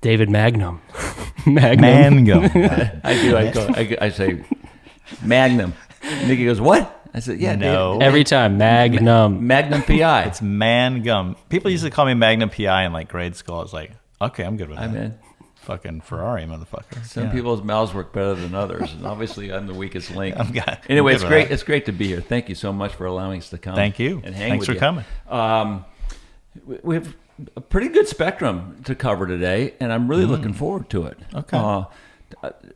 David Mangum. Mangum. I say Magnum. Nikki goes, what? I said, yeah. No. Every time, Magnum. Magnum PI. It's Mangum. People used to call me Magnum PI in like grade school. I was like, okay, I'm good with that. I'm in. Fucking Ferrari, motherfucker. Some people's mouths work better than others, and obviously I'm the weakest link. Anyway, it's great. It's great to be here. Thank you so much for allowing us to come. Thank you. And hang Thanks with for you. coming. We have a pretty good spectrum to cover today, and I'm really looking forward to it. Okay.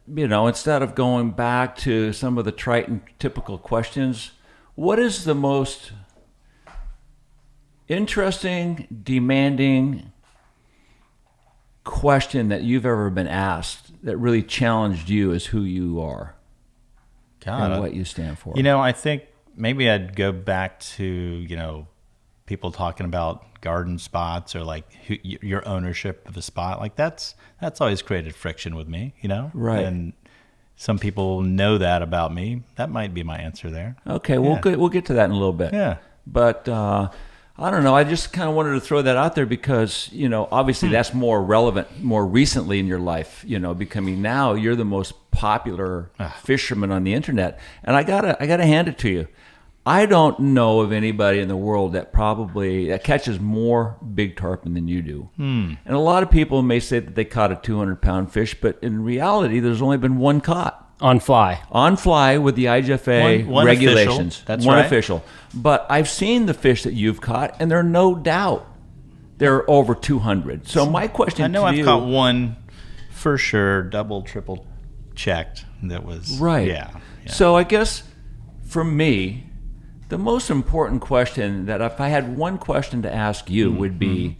Instead of going back to some of the trite and typical questions, what is the most interesting, demanding question that you've ever been asked that really challenged you as who you are and what you stand for? I think maybe I'd go back to, people talking about garden spots or like your ownership of a spot. Like that's always created friction with me, Right. And some people know that about me. That might be my answer there. Okay, we'll get to that in a little bit. Yeah. But I don't know. I just kind of wanted to throw that out there because, obviously that's more relevant more recently in your life, becoming now you're the most popular fisherman on the internet. And I gotta hand it to you. I don't know of anybody in the world that catches more big tarpon than you do. And a lot of people may say that they caught a 200-pound fish, but in reality, there's only been one caught. On fly with the IGFA one regulations. Official. That's one right. official. But I've seen the fish that you've caught, and they're no doubt they're over 200. So my question to you... I know I've caught one for sure, double, triple checked. That was... Right. Yeah. So I guess for me, the most important question that if I had one question to ask you would be,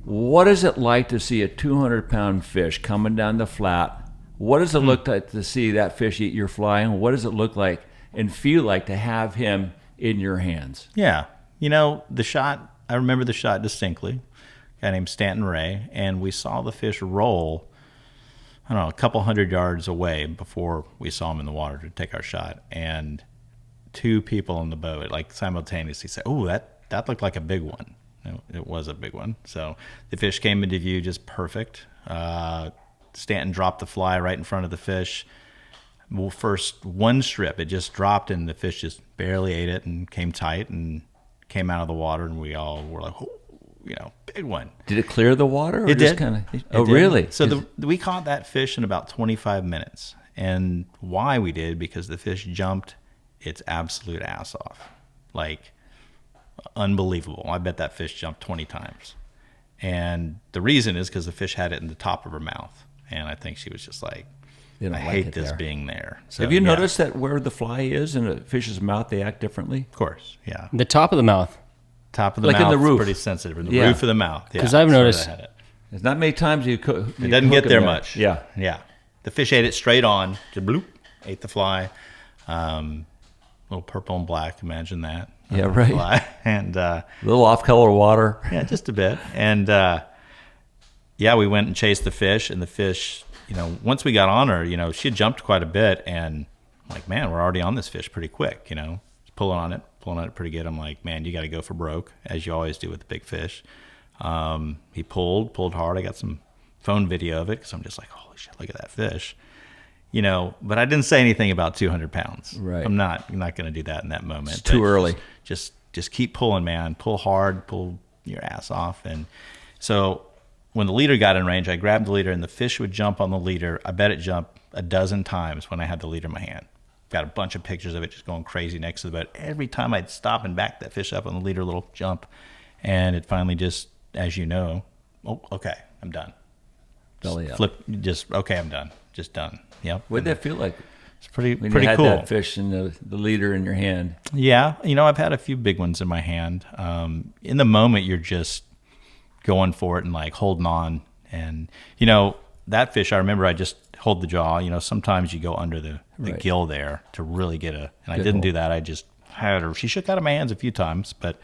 what is it like to see a 200-pound fish coming down the flat? What does it look like to see that fish eat your fly? And what does it look like and feel like to have him in your hands? Yeah. The shot, I remember the shot distinctly. A guy named Stanton Ray, and we saw the fish roll, I don't know, a couple hundred yards away before we saw him in the water to take our shot. And two people on the boat, like simultaneously said, "Oh, that looked like a big one." It was a big one. So the fish came into view just perfect. Stanton dropped the fly right in front of the fish. Well, first one strip, it just dropped and the fish just barely ate it and came tight and came out of the water, and we all were like, oh, big one. Did it clear the water? Or it just did. Oh, did. really? So we caught that fish in about 25 minutes. And why we did, because the fish jumped its absolute ass off. Like, unbelievable. I bet that fish jumped 20 times. And the reason is because the fish had it in the top of her mouth. And I think she was just like, I hate this being there. So, have you noticed that where the fly is in a fish's mouth, they act differently? Of course, yeah. The top of the mouth. Top of the like mouth in the roof. Pretty sensitive. In the roof of the mouth. Because I've noticed. There's not many times you could. It doesn't get there much. Yeah. Yeah. The fish ate it straight on. Just bloop, ate the fly. Little purple and black, imagine that. Yeah, right. Fly. And a little off-color water. Yeah, just a bit. And we went and chased the fish, and the fish, once we got on her, she had jumped quite a bit, and I'm like, man, we're already on this fish pretty quick, pulling on it pretty good. I'm like, man, you got to go for broke, as you always do with the big fish. He pulled hard. I got some phone video of it because I'm just like, holy shit, look at that fish. But I didn't say anything about 200 pounds. Right. I'm not going to do that in that moment. It's too early. Just keep pulling, man. Pull hard, pull your ass off. And so when the leader got in range, I grabbed the leader, and the fish would jump on the leader. I bet it jumped a dozen times when I had the leader in my hand. Got a bunch of pictures of it just going crazy next to the boat. Every time I'd stop and back that fish up on the leader, little jump. And it finally just, as you know, okay, I'm done. Belly up. Flip, okay, I'm done. Just done. Yep. What did that feel like? It's pretty when cool. You had that fish and the leader in your hand. Yeah, I've had a few big ones in my hand. In the moment, you're just going for it and like holding on. And that fish, I remember I just hold the jaw. Sometimes you go under the gill there to really get and I didn't do that. I just had her. She shook out of my hands a few times, but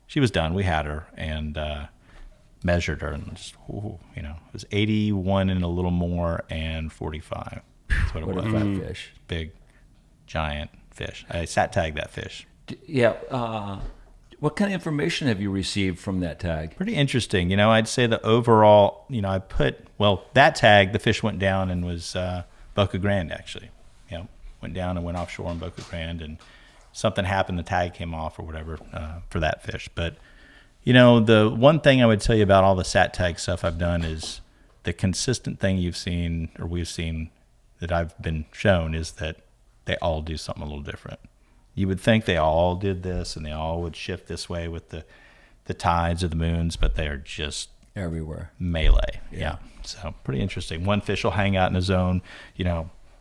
she was done. We had her and measured her, and just, it was 81 and a little more and 45. That's what it was. 45 fish. Big, giant fish. I sat tagged that fish. Yeah. What kind of information have you received from that tag? Pretty interesting. I'd say the overall, that tag, the fish went down and was Boca Grande, actually. Went down and went offshore in Boca Grande, and something happened, the tag came off or whatever for that fish. But, the one thing I would tell you about all the sat tag stuff I've done is the consistent thing you've seen or we've seen that I've been shown is that they all do something a little different. You would think they all did this and they all would shift this way with the tides or the moons, but they are just everywhere. Melee. Yeah. So pretty interesting. One fish will hang out in a zone,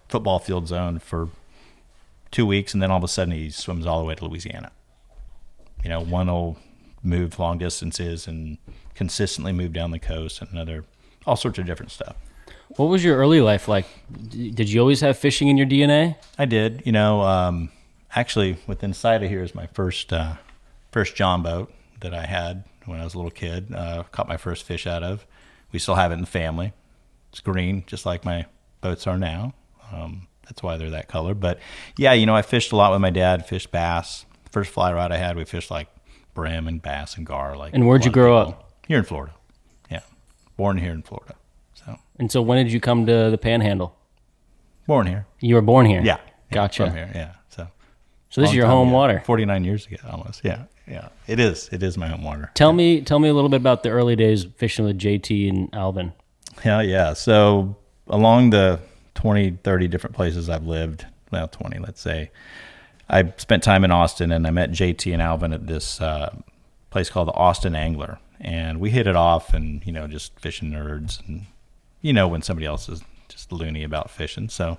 football field zone for 2 weeks, and then all of a sudden he swims all the way to Louisiana. One will move long distances and consistently move down the coast, and another, all sorts of different stuff. What was your early life like? Did you always have fishing in your DNA? I did. Actually, within sight of here is my first John boat that I had when I was a little kid. Caught my first fish out of. We still have it in the family. It's green, just like my boats are now. That's why they're that color. But yeah, I fished a lot with my dad. Fished bass. First fly rod I had, we fished like brim and bass and gar. And where'd you grow up? Here in Florida. Yeah, born here in Florida. So when did you come to the Panhandle? Born here. You were born here? Yeah. Gotcha. From here, yeah. So this is your home water. 49 years ago, almost. Yeah. It is my home water. Tell me a little bit about the early days fishing with JT and Alvin. Yeah. So along the 20, 30 different places I've lived, 20, let's say, I spent time in Austin, and I met JT and Alvin at this place called the Austin Angler, and we hit it off, and just fishing nerds, and when somebody else is just loony about fishing, so.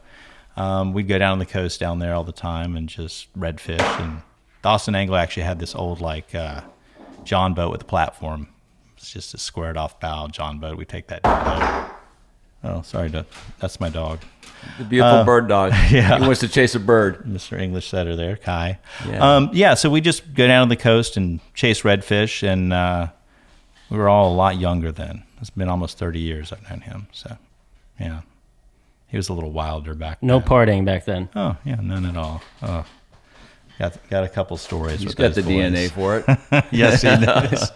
We'd go down on the coast down there all the time and just redfish. And the Austin Angler actually had this old John boat with a platform. It's just a squared off bow John boat. We take that boat. Oh, sorry, that's my dog. The beautiful bird dog. Yeah. He wants to chase a bird. Mr. English setter there, Kai. Yeah. So we just go down to the coast and chase redfish, and we were all a lot younger then. It's been almost 30 years I've known him. So, yeah. He was a little wilder back then. No partying back then. Oh, yeah, none at all. Oh, got a couple stories. He's with got the those boys. DNA for it. Yes, he does.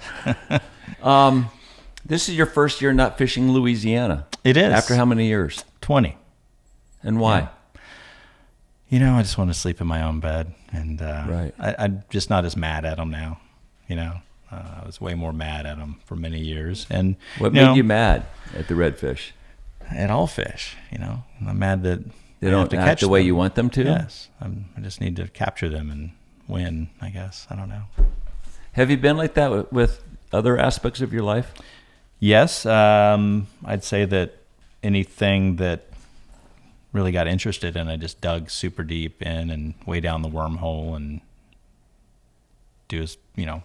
This is your first year not fishing Louisiana. It is. After how many years? 20. And why? Yeah. I just want to sleep in my own bed. And right. I'm just not as mad at them now. I was way more mad at them for many years. And what made you mad at the redfish? At all fish, I'm mad that they don't act the way you want them to. Yes, I just need to capture them and win. I guess I don't know. Have you been like that with other aspects of your life? Yes, I'd say that anything that really got interested in, I just dug super deep in and way down the wormhole and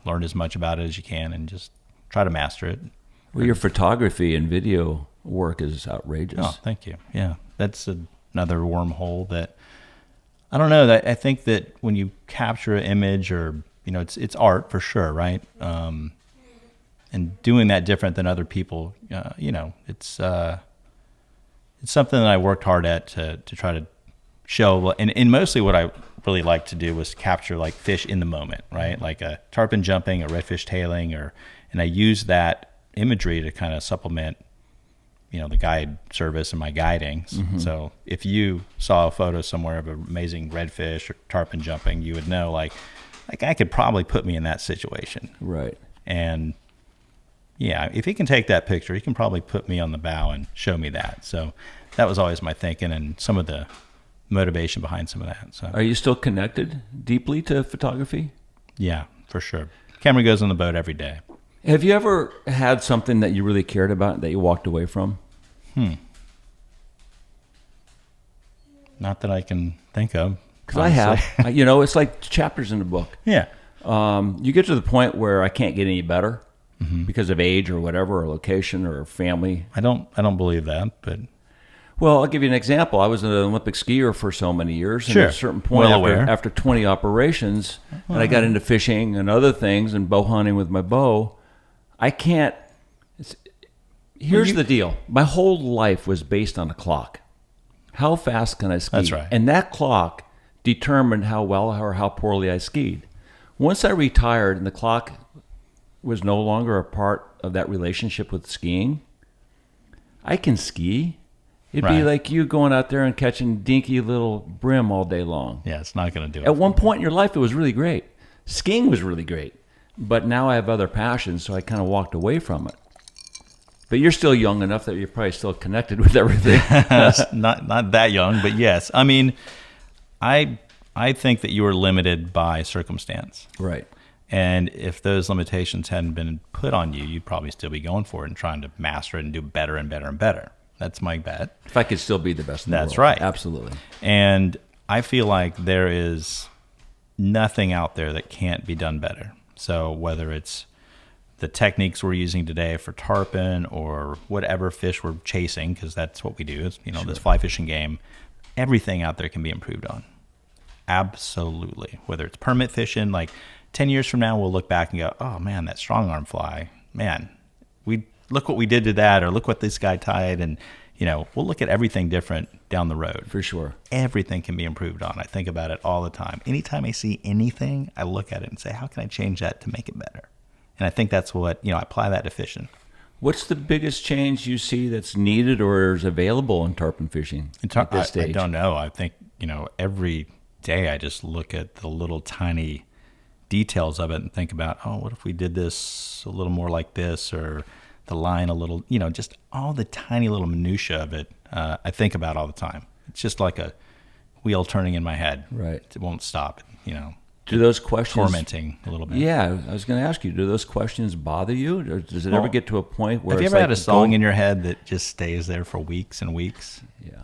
learn as much about it as you can and just try to master it. Well, your photography and video work is outrageous. Oh, thank you. Yeah, that's another wormhole that I don't know. I think that when you capture an image, or it's art for sure, right? And doing that different than other people, it's something that I worked hard at to try to show. And mostly what I really like to do was capture like fish in the moment, right? Like a tarpon jumping, a redfish tailing, and I use that imagery to kind of supplement the guide service and my guiding. Mm-hmm. So if you saw a photo somewhere of an amazing redfish or tarpon jumping, you would know like I could probably put me in that situation. Right. And yeah, if he can take that picture, he can probably put me on the bow and show me that. So that was always my thinking and some of the motivation behind some of that. So are you still connected deeply to photography? Yeah, for sure. Camera goes on the boat every day. Have you ever had something that you really cared about that you walked away from? Not that I can think of. Because I have. It's like chapters in a book. Yeah. You get to the point where I can't get any better because of age or whatever, or location or family. I don't believe that, but... Well, I'll give you an example. I was an Olympic skier for so many years. Sure. And at a certain point, after 20 operations, and I got into fishing and other things and bow hunting with my bow, I can't... Here's the deal. My whole life was based on a clock. How fast can I ski? That's right. And that clock determined how well or how poorly I skied. Once I retired and the clock was no longer a part of that relationship with skiing, I can ski. It'd be Right. like you going out there and catching dinky little brim all day long. Yeah, it's not going to do it. At one point in your life, it was really great. Skiing was really great. But now I have other passions, so I kind of walked away from it. But you're still young enough that you're probably still connected with everything. not that young, but yes. I mean, I think that you were limited by circumstance. Right. And if those limitations hadn't been put on you, you'd probably still be going for it and trying to master it and do better and better and better. That's my bet. If I could still be the best in the world. That's right. Absolutely. And I feel like there is nothing out there that can't be done better. So whether it's the techniques we're using today for tarpon or whatever fish we're chasing, because that's what we do, is, this fly fishing game, everything out there can be improved on. Absolutely. Whether it's permit fishing, like 10 years from now, we'll look back and go, oh man, that strong arm fly, man, look what we did to that, or look what this guy tied. And, we'll look at everything different down the road. For sure. Everything can be improved on. I think about it all the time. Anytime I see anything, I look at it and say, how can I change that to make it better? And I think that's what, I apply that to fishing. What's the biggest change you see that's needed or is available in tarpon fishing at this I stage? don't know. I think, every day I just look at the little tiny details of it and think about, oh, what if we did this a little more like this, or the line a little, just all the tiny little minutia of it. I think about all the time. It's just like a wheel turning in my head. Right. It won't stop. Do those questions tormenting a little bit? Yeah, I was going to ask you. Do those questions bother you, or does it ever get to a point where have you it's ever like had a song in your head that just stays there for weeks and weeks? Yeah.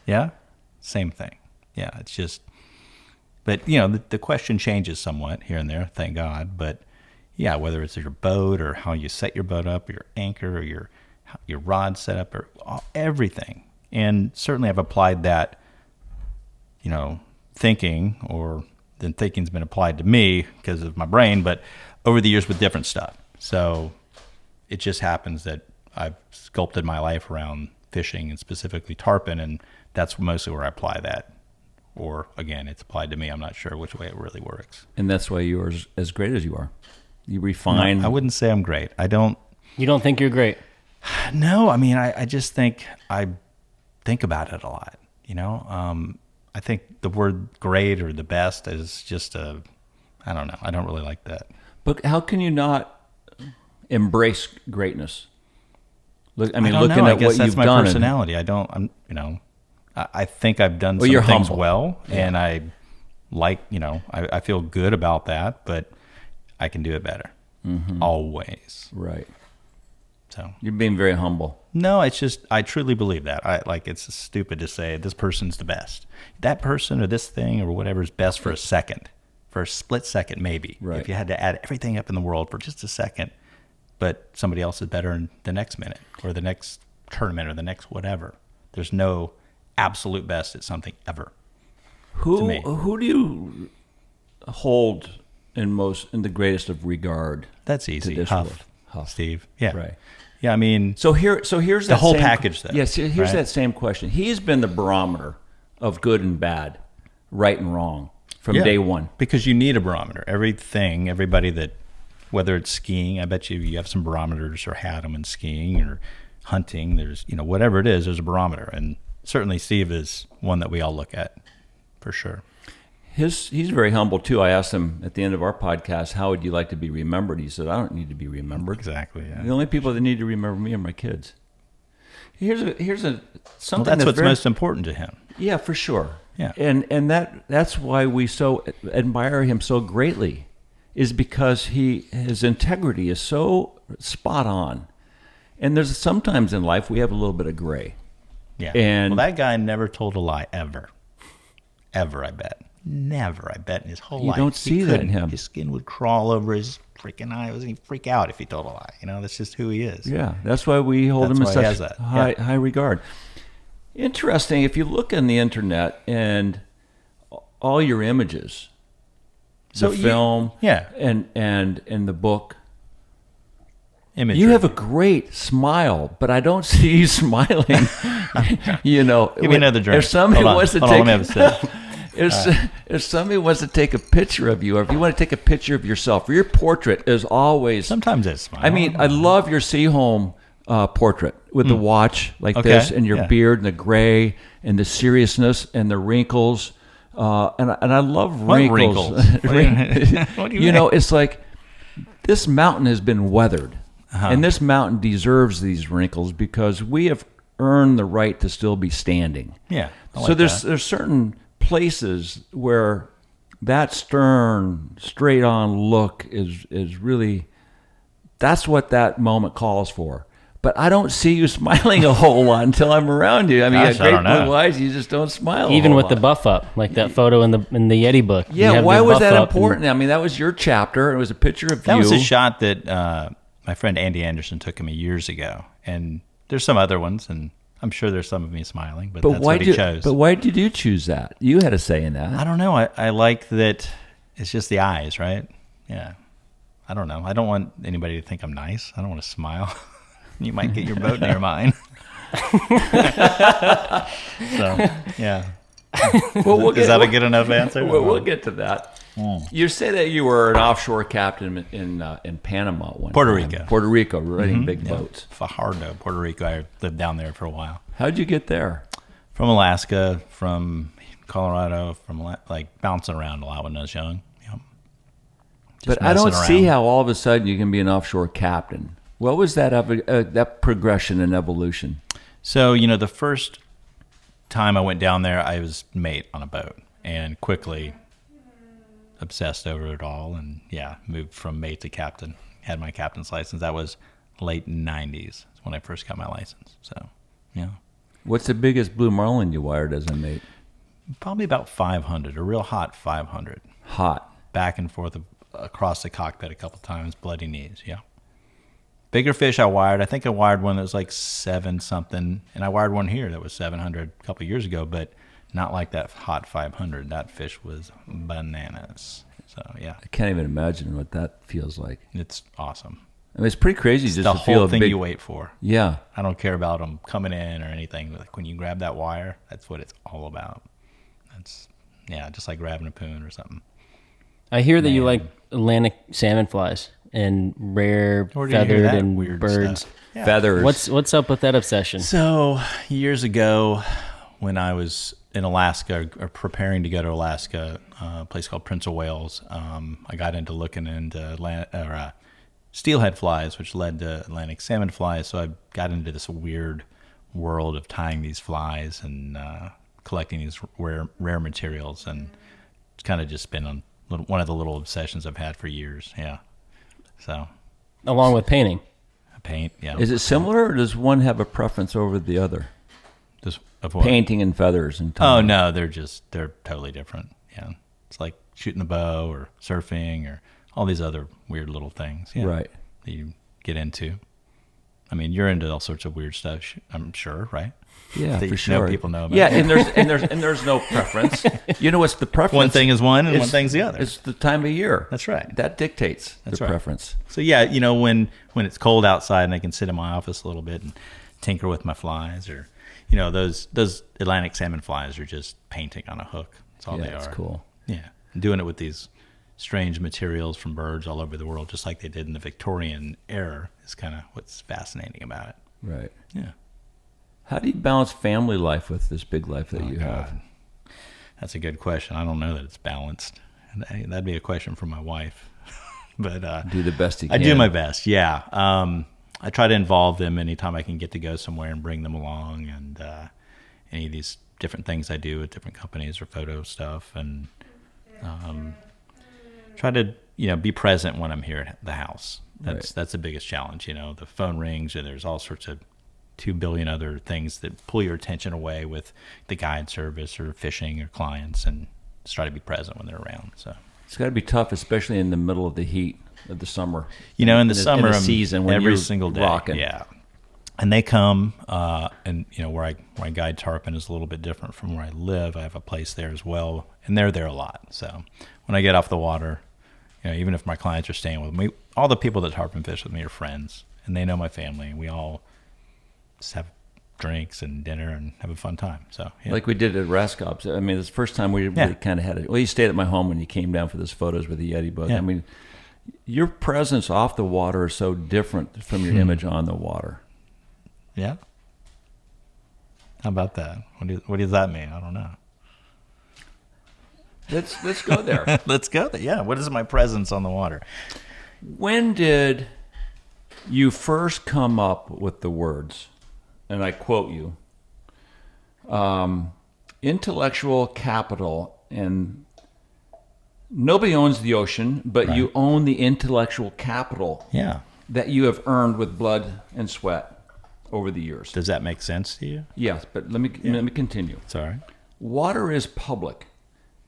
Yeah. Same thing. Yeah. It's just, but the question changes somewhat here and there. Thank God. But yeah, whether it's your boat or how you set your boat up, or your anchor, or your rod setup, or everything. And certainly I've applied that, thinking, or then thinking's been applied to me because of my brain, but over the years with different stuff. So it just happens that I've sculpted my life around fishing, and specifically tarpon, and that's mostly where I apply that. Or again, it's applied to me. I'm not sure which way it really works. And that's why you're as great as you are. You refine. No, I wouldn't say I'm great. I don't. You don't think you're great? No, I mean, I just think I think about it a lot. I think the word great or the best is just I don't know. I don't really like that. But how can you not embrace greatness? Look, I don't looking know. at I guess what that's you've my done. personality. I think I've done some you're things humble. well, Yeah. and I like, I feel good about that, but I can do it better. Always. Right. So You're being very humble. no, it's just, I truly believe that. It's stupid to say this person's the best. That person or this thing or whatever is best for a second, for a split second, maybe. Right. If you had to add everything up in the world for just a second, but somebody else is better in the next minute or the next tournament or the next whatever. There's no absolute best at something ever. to me. Who do you hold in the greatest of regard? That's easy. this Huff, world? Huff. Steve. Yeah. Right. Yeah, I mean, So here's the that whole same- package, though. Yes, here's right? that same question. He's been the barometer of good and bad, right and wrong from Yeah, day one. because you need a barometer. Everybody that, whether it's skiing, I bet you have some barometers or had them in skiing or hunting. There's, whatever it is, there's a barometer. And certainly Steve is one that we all look at for sure. He's very humble too. I asked him at the end of our podcast, "How would you like to be remembered?" He said, "I don't need to be remembered. Exactly. Yeah. The only people that need to remember me are my kids." Here's Well, something that's what's very, most important to him. Yeah, for sure. Yeah. And that's why we so admire him so greatly, is because his integrity is so spot on. And there's sometimes in life we have a little bit of gray. Yeah. And- well, that guy never told a lie ever. Ever, I bet. Never, I bet, in his whole You life. don't He see that in couldn't. him. His skin would crawl over his freaking eyes, and he'd freak out if he told a lie. That's just who he is. Yeah, that's why we hold That's him in why he has such that. high regard. Interesting, if you look on the internet and all your images, So the you- film, yeah. and the book, Imagery. you have a great smile, but I don't see you smiling. Give me another drink. If somebody Hold on. wants to Hold on, take, let me have a sip. if somebody wants to take a picture of you, or if you want to take a picture of yourself, your portrait is always. Sometimes it's smile. I mean, I love your Seaholm portrait with the watch like this, and your beard, and the gray, and the seriousness, and the wrinkles. And I love wrinkles. What do you mean? It's like this mountain has been weathered, and this mountain deserves these wrinkles because we have earned the right to still be standing. Yeah. I like So there's that. certain places where that stern, straight on look is really, that's what that moment calls for. But I don't see you smiling a whole lot until I'm around you. I mean, Gosh, you I got don't great know. blue eyes, you just don't smile. Even a whole with the lot. buff up, like that photo in the Yeti book. You Yeah, have why the was buff that up and- important? I mean, that was your chapter. It was a picture of That you. was a shot that my friend Andy Anderson took of me years ago. And there's some other ones, and I'm sure there's some of me smiling, but that's what he chose. But why did you choose that? You had a say in that. I don't know. I like that it's just the eyes, right? Yeah. I don't know. I don't want anybody to think I'm nice. I don't want to smile. You might get your boat near mine. So, yeah. Well, Is that a good enough answer? We'll get to that. You say that you were an offshore captain in Panama one Puerto time. Rico. Puerto Rico, running big boats. Fajardo, Puerto Rico. I lived down there for a while. How'd you get there? From Alaska, from Colorado, from like bouncing around a lot when I was young. Yeah. But I don't messing see around. how all of a sudden you can be an offshore captain. What was that progression and evolution? So, the first time I went down there, I was mate on a boat and quickly obsessed over it all. And moved from mate to captain, had my captain's license. That was late 90s when I first got my license. So, yeah. What's the biggest blue marlin you wired as a mate? Probably about 500, a real hot 500. Hot. Back and forth across the cockpit a couple times, bloody knees, yeah. Bigger fish I wired. I think I wired one that was like 7 something, and I wired one here that was 700 a couple years ago, but not like that hot 500. That fish was bananas. So, yeah, I can't even imagine what that feels like. it's awesome. I mean, it's pretty crazy just The to feel whole a thing big. you wait for. Yeah. I don't care about them coming in or anything. Like when you grab that wire, that's what it's all about. That's, just like grabbing a poon or something. I hear that you like Atlantic salmon flies and rare Where did you hear feathered that and weird birds. stuff? Yeah. Feathers. What's up with that obsession? So years ago, when I was in Alaska or preparing to go to Alaska, a place called Prince of Wales, I got into looking into steelhead flies, which led to Atlantic salmon flies. So I got into this weird world of tying these flies and collecting these rare materials, and it's kind of just been one of the little obsessions I've had for years. Yeah. So Along with painting. paint. Yeah. Is it similar, or does one have a preference over the other? Just of what? Painting and feathers and Oh tying. no, they're totally different. Yeah, it's like shooting the bow or surfing or all these other weird little things. Yeah, Right. that you get into. I mean, you're into all sorts of weird stuff. I'm sure, right? Yeah, That for you sure. know people know about. Yeah, and there's no preference. You know what's the preference? One thing is one, and one It's- thing's the other. It's the time of year. That's right. That dictates That's the right. preference. So yeah, when it's cold outside and I can sit in my office a little bit and tinker with my flies, or those Atlantic salmon flies are just painting on a hook. That's all Yeah, they are. it's cool. Yeah, and doing it with these strange materials from birds all over the world, just like they did in the Victorian era, is kind of what's fascinating about it. Right. Yeah. How do you balance family life with this big life that you have? That's a good question. I don't know that it's balanced. That'd be a question for my wife. But Do the best you I can. do my best. Yeah. I try to involve them anytime I can get to go somewhere and bring them along, and any of these different things I do with different companies or photo stuff, and try to be present when I'm here at the house. That's the biggest challenge. The phone rings and there's all sorts of 2 billion other things that pull your attention away with the guide service or fishing or clients, and just try to be present when they're around. So It's got to be tough, especially in the middle of the heat of the summer. in the summer, in the I'm season when every you're single day, rocking. yeah. And they come, and where I guide Tarpon is a little bit different from where I live. I have a place there as well, and they're there a lot. So when I get off the water, even if my clients are staying with me, all the people that tarpon fish with me are friends, and they know my family. And we all just have drinks and dinner and have a fun time. So yeah. Like we did at Raskops. I mean, it's the first time we really kind of had it. Well, you stayed at my home when you came down for those photos with the Yeti book. Yeah. I mean, your presence off the water is so different from your image on the water. Yeah. How about that? What does that mean? I don't know. Let's go there. Let's go there. Yeah. What is my presence on the water? When did you first come up with the words, and I quote you, intellectual capital, and nobody owns the ocean, but you own the intellectual capital that you have earned with blood and sweat over the years. Does that make sense to you? Yes, but let me continue. Sorry. Water is public,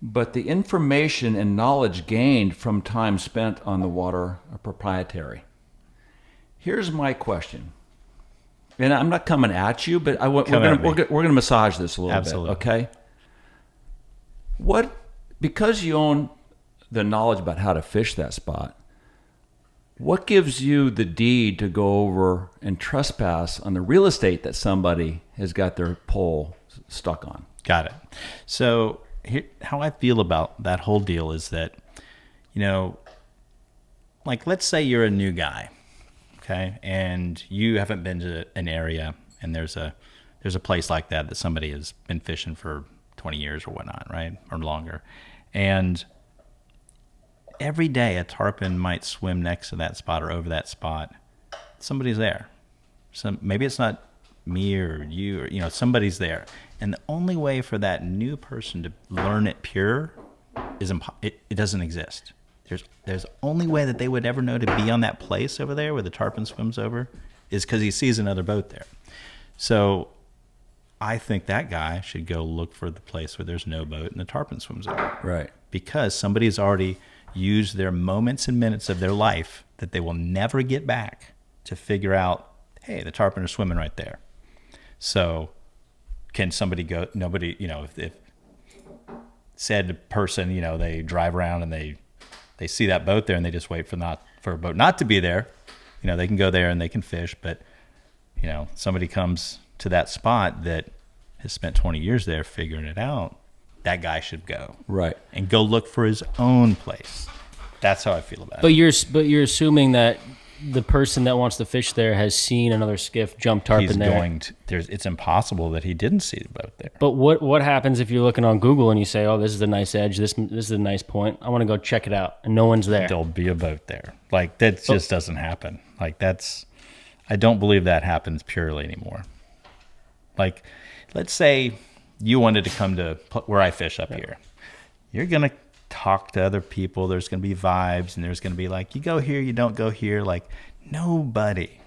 but the information and knowledge gained from time spent on the water are proprietary. Here's my question, and I'm not coming at you, but we're going to massage this a little bit, okay? Because you own the knowledge about how to fish that spot, what gives you the deed to go over and trespass on the real estate that somebody has got their pole stuck on? Got it. So how I feel about that whole deal is that, like let's say you're a new guy, okay, and you haven't been to an area, and there's a place like that somebody has been fishing for 20 years or whatnot, right, or longer, and every day a tarpon might swim next to that spot or over that spot. Somebody's there. Maybe it's not me or you or somebody's there. And the only way for that new person to learn it pure is it doesn't exist. There's only way that they would ever know to be on that place over there where the tarpon swims over is because he sees another boat there. So I think that guy should go look for the place where there's no boat and the tarpon swims over. Right. Because somebody's already used their moments and minutes of their life that they will never get back to figure out, hey, the tarpon are swimming right there. So can somebody go, nobody, if said person, they drive around and they see that boat there and they just wait for a boat not to be there, they can go there and they can fish, but, somebody comes to that spot that has spent 20 years there figuring it out, that guy should go. Right. And go look for his own place. That's how I feel about it. But you're assuming that the person that wants to fish there has seen another skiff jump tarpon there. It's impossible that he didn't see the boat there. But what happens if you're looking on Google and you say, oh, this is a nice edge, this is a nice point, I want to go check it out, and no one's there? There'll be a boat there. Like, that just doesn't happen. Like, I don't believe that happens purely anymore. Like, let's say you wanted to come to where I fish up here. You're going to talk to other people. There's going to be vibes, and there's going to be like, you go here, you don't go here. Like, nobody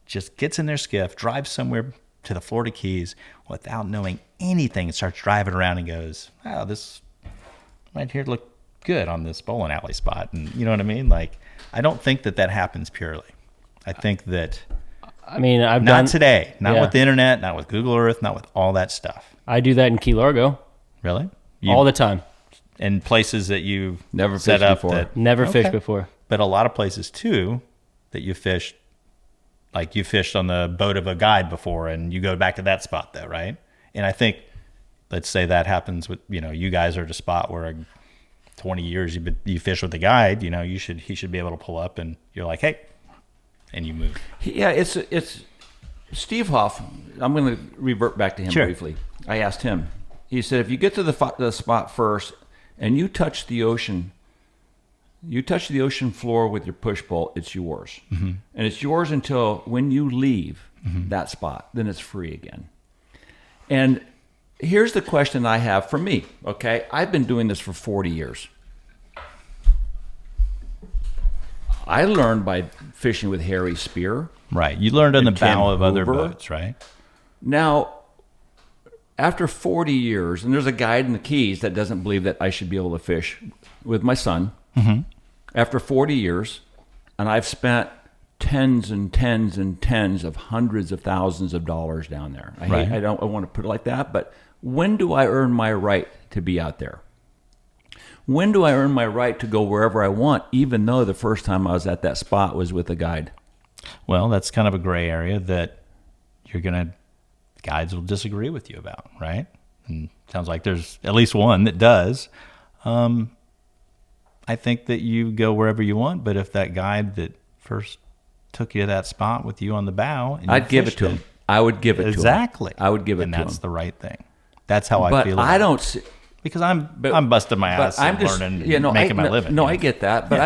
just gets in their skiff, drives somewhere to the Florida Keys without knowing anything, and starts driving around and goes, oh, this right here look good on this bowling alley spot. And you know what I mean? Like, I don't think that happens purely. I think that... not today, not with the internet, not with Google Earth, not with all that stuff. I do that in Key Largo. Really? All the time. In places that you never set fished up before. Never fished before. But a lot of places too that you fished, like you fished on the boat of a guide before, and you go back to that spot though, right? And I think, let's say that happens with, you guys are at a spot where 20 years you fish with a guide, he should be able to pull up, and you're like, hey, and you move. Yeah, it's Steve Hoff. I'm going to revert back to him briefly. I asked him. He said, if you get to the spot first and you touch the ocean floor with your push pole, it's yours. Mm-hmm. And it's yours until when you leave that spot, then it's free again. And here's the question I have for me, okay? I've been doing this for 40 years. I learned by fishing with Harry Spear. Right. You learned on the bow of other boats, right? Now, after 40 years, and there's a guide in the Keys that doesn't believe that I should be able to fish with my son. Mm-hmm. After 40 years, and I've spent tens and tens and tens of hundreds of thousands of dollars down there. I don't want to put it like that, but when do I earn my right to be out there? When do I earn my right to go wherever I want, even though the first time I was at that spot was with a guide? Well, that's kind of a gray area that you're going to guides will disagree with you about, right? And sounds like there's at least one that does. I think that you go wherever you want, but if that guide that first took you to that spot with you on the bow, and I'd give it to him. I would give it exactly. to him. I would give it to him. And that's the right thing. That's how I but feel. I don't see, because I'm busting my ass and learning, making my living. No, I get that, but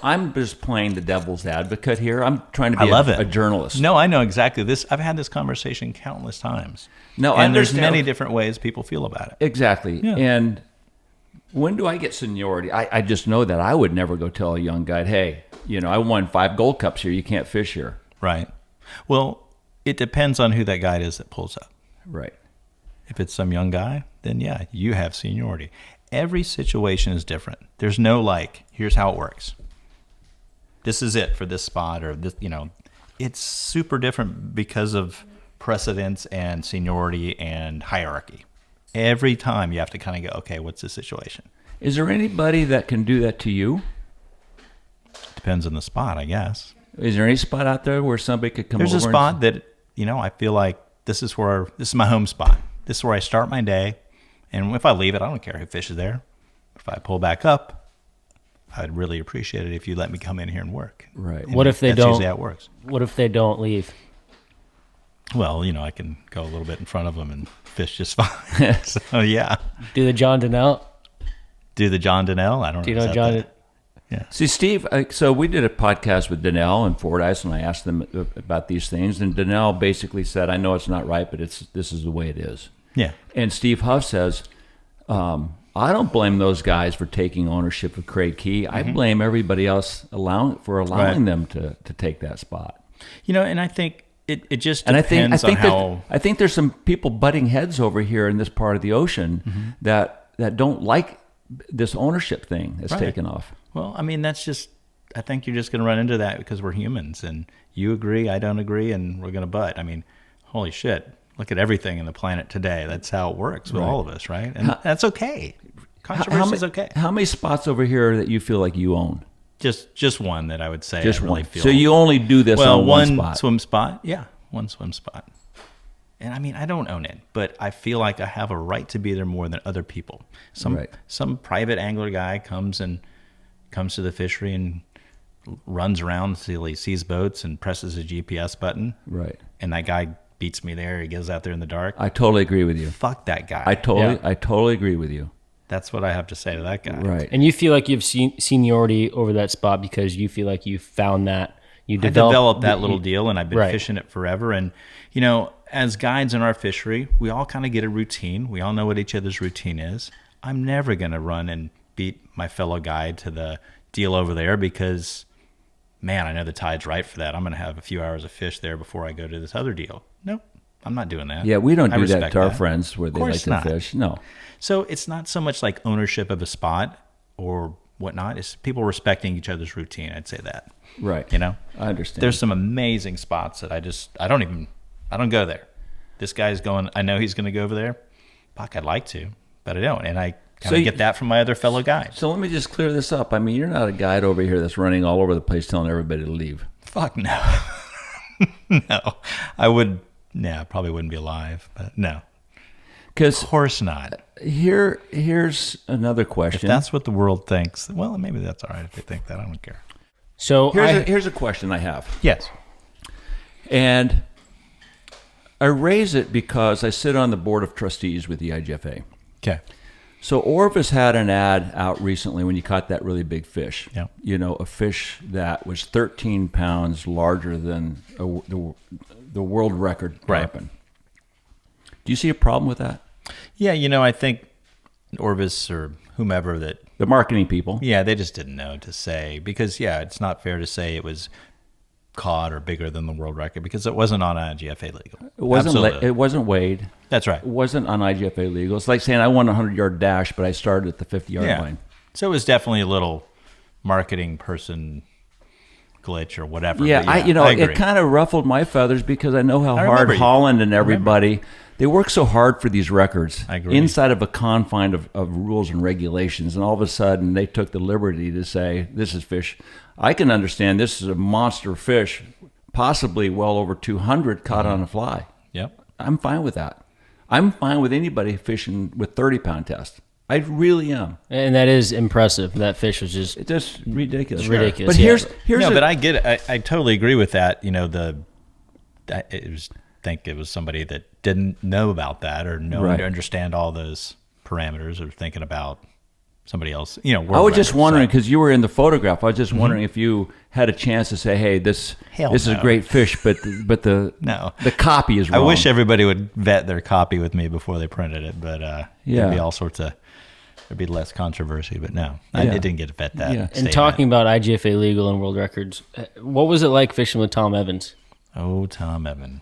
I'm just playing the devil's advocate here. I'm trying to be a journalist. No, I know exactly this. I've had this conversation countless times. No, and there's many different ways people feel about it. Exactly. Yeah. And when do I get seniority? I just know that I would never go tell a young guide, hey, I won 5 gold cups here. You can't fish here. Right. Well, it depends on who that guide is that pulls up. Right. If it's some young guy, then yeah, you have seniority. Every situation is different. There's no here's how it works. This is it for this spot or this, it's super different because of precedence and seniority and hierarchy. Every time you have to kind of go, okay, what's the situation? Is there anybody that can do that to you? Depends on the spot, I guess. Is there any spot out there where somebody could come over? There's a spot that, I feel like this is my home spot. This is where I start my day. And if I leave it, I don't care who fishes there. If I pull back up, I'd really appreciate it if you let me come in here and work. Right. And what if they that's don't? Usually how it works. What if they don't leave? Well, I can go a little bit in front of them and fish just fine. So, yeah. Do the John Donnell? Do the John Donnell? I don't know. Do you know John? Yeah. See, Steve, so we did a podcast with Donnell and Fordyce, and I asked them about these things, and Donnell basically said, I know it's not right, but this is the way it is. Yeah. And Steve Huff says, I don't blame those guys for taking ownership of Craig Key. I blame everybody else allowing them to take that spot. And I think it just depends on how... I think there's some people butting heads over here in this part of the ocean that don't like this ownership thing that's taken off. Well, that's just... I think you're just going to run into that because we're humans, and you agree, I don't agree, and we're going to butt. Holy shit. Look at everything in the planet today. That's how it works with all of us, right? And that's okay. Controversy is okay. How many spots over here that you feel like you own? Just one that I would say Just I really one. feel. So you only do this on one spot? Swim spot. Yeah, one swim spot. And I don't own it, but I feel like I have a right to be there more than other people. Some private angler guy comes to the fishery and runs around until he sees boats and presses a GPS button. Right. And that guy beats me there. He goes out there in the dark. I totally agree with you. Fuck that guy. I totally agree with you. That's what I have to say to that guy. Right. And you feel like you have seniority over that spot because you feel like you found that. I developed that little deal, and I've been fishing it forever. And, as guides in our fishery, we all kind of get a routine. We all know what each other's routine is. I'm never going to run and beat my fellow guide to the deal over there because, man, I know the tide's right for that. I'm going to have a few hours of fish there before I go to this other deal. Nope, I'm not doing that. Yeah, we don't do that to our friends where they like to not. fish. No. So it's not so much like ownership of a spot or whatnot. It's people respecting each other's routine. I'd say that. Right. I understand. There's some amazing spots that I don't go there. This guy's going, I know he's going to go over there. Fuck, I'd like to, but I don't. And I kind of get that from my other fellow guides. So let me just clear this up. You're not a guide over here that's running all over the place telling everybody to leave. Fuck no. No. I would, probably wouldn't be alive, but no. Of course not. Here's another question. If that's what the world thinks, well, maybe that's all right if they think that. I don't care. So here's a question I have. Yes. And I raise it because I sit on the board of trustees with the IGFA. Okay. So Orvis had an ad out recently when you caught that really big fish. Yeah. A fish that was 13 pounds larger than the world record tarpon. Do you see a problem with that? Yeah, I think Orvis or whomever that... The marketing people. Yeah, they just didn't know to say. Because, it's not fair to say it was caught or bigger than the world record because it wasn't on IGFA legal. It wasn't weighed. That's right. It wasn't on IGFA legal. It's like saying I won a 100-yard dash, but I started at the 50-yard line. So it was definitely a little marketing person glitch or whatever. Yeah, I agree. it kind of ruffled my feathers because I know how hard Holland and everybody, they work so hard for these records. I agree. Inside of a confine of rules and regulations, and all of a sudden they took the liberty to say, this is fish. I can understand this is a monster fish, possibly well over 200 caught on a fly. Yep. I'm fine with that. I'm fine with anybody fishing with 30-pound test. I really am. And that is impressive. That fish was just It's just ridiculous. ridiculous. But yeah. here's No, but I get it. I totally agree with that. You know, think it was somebody that didn't know about that or understand all those parameters or thinking about somebody else. You know, I was just wondering because you were in the photograph. I was just wondering if you had a chance to say, "Hey, this is a great fish," but the No. the copy is wrong. I wish everybody would vet their copy with me before they printed it, but there'd be all sorts of. There'd be less controversy, but no, it didn't get to vet that. Yeah. And talking about IGFA legal and world records, what was it like fishing with Tom Evans? Oh, Tom Evans.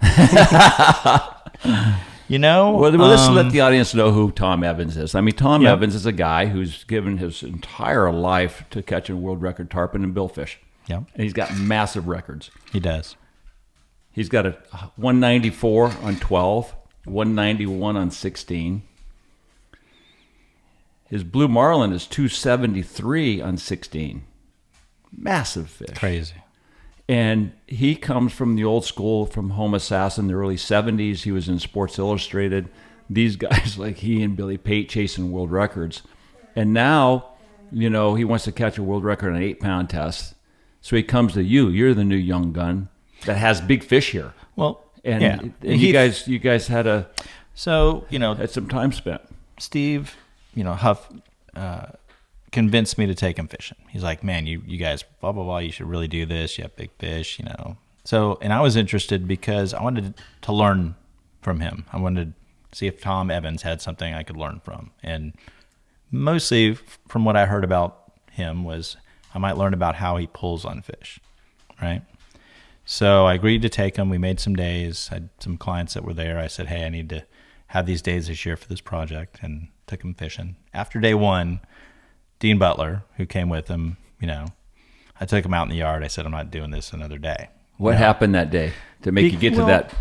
You know, Well, let's let the audience know who Tom Evans is. I mean, Tom Evans is a guy who's given his entire life to catching world record tarpon and billfish. Yeah, And he's got massive records. he does. He's got a 194 on 12, 191 on 16. His blue marlin is 273 on 16. Massive fish. Crazy. And he comes from the old school, from Homosassa in the early 70s. He was in Sports Illustrated. These guys like he and Billy Pate chasing world records. And now, you know, he wants to catch a world record on an 8-pound test. So he comes to you. You're the new young gun that has big fish here. Well, And, yeah. and you guys had some time spent. Steve, Huff convinced me to take him fishing. He's like, man, you guys, blah, blah, blah, you should really do this. You have big fish, So, and I was interested because I wanted to learn from him. I wanted to see if Tom Evans had something I could learn from. And mostly from what I heard about him was I might learn about how he pulls on fish, right? So I agreed to take him. We made some days. I had some clients that were there. I said, hey, I need to have these days this year for this project, and took him fishing. After day one, Dean Butler, who came with him, I took him out in the yard. I said, I'm not doing this another day. What happened that day to make you get to that?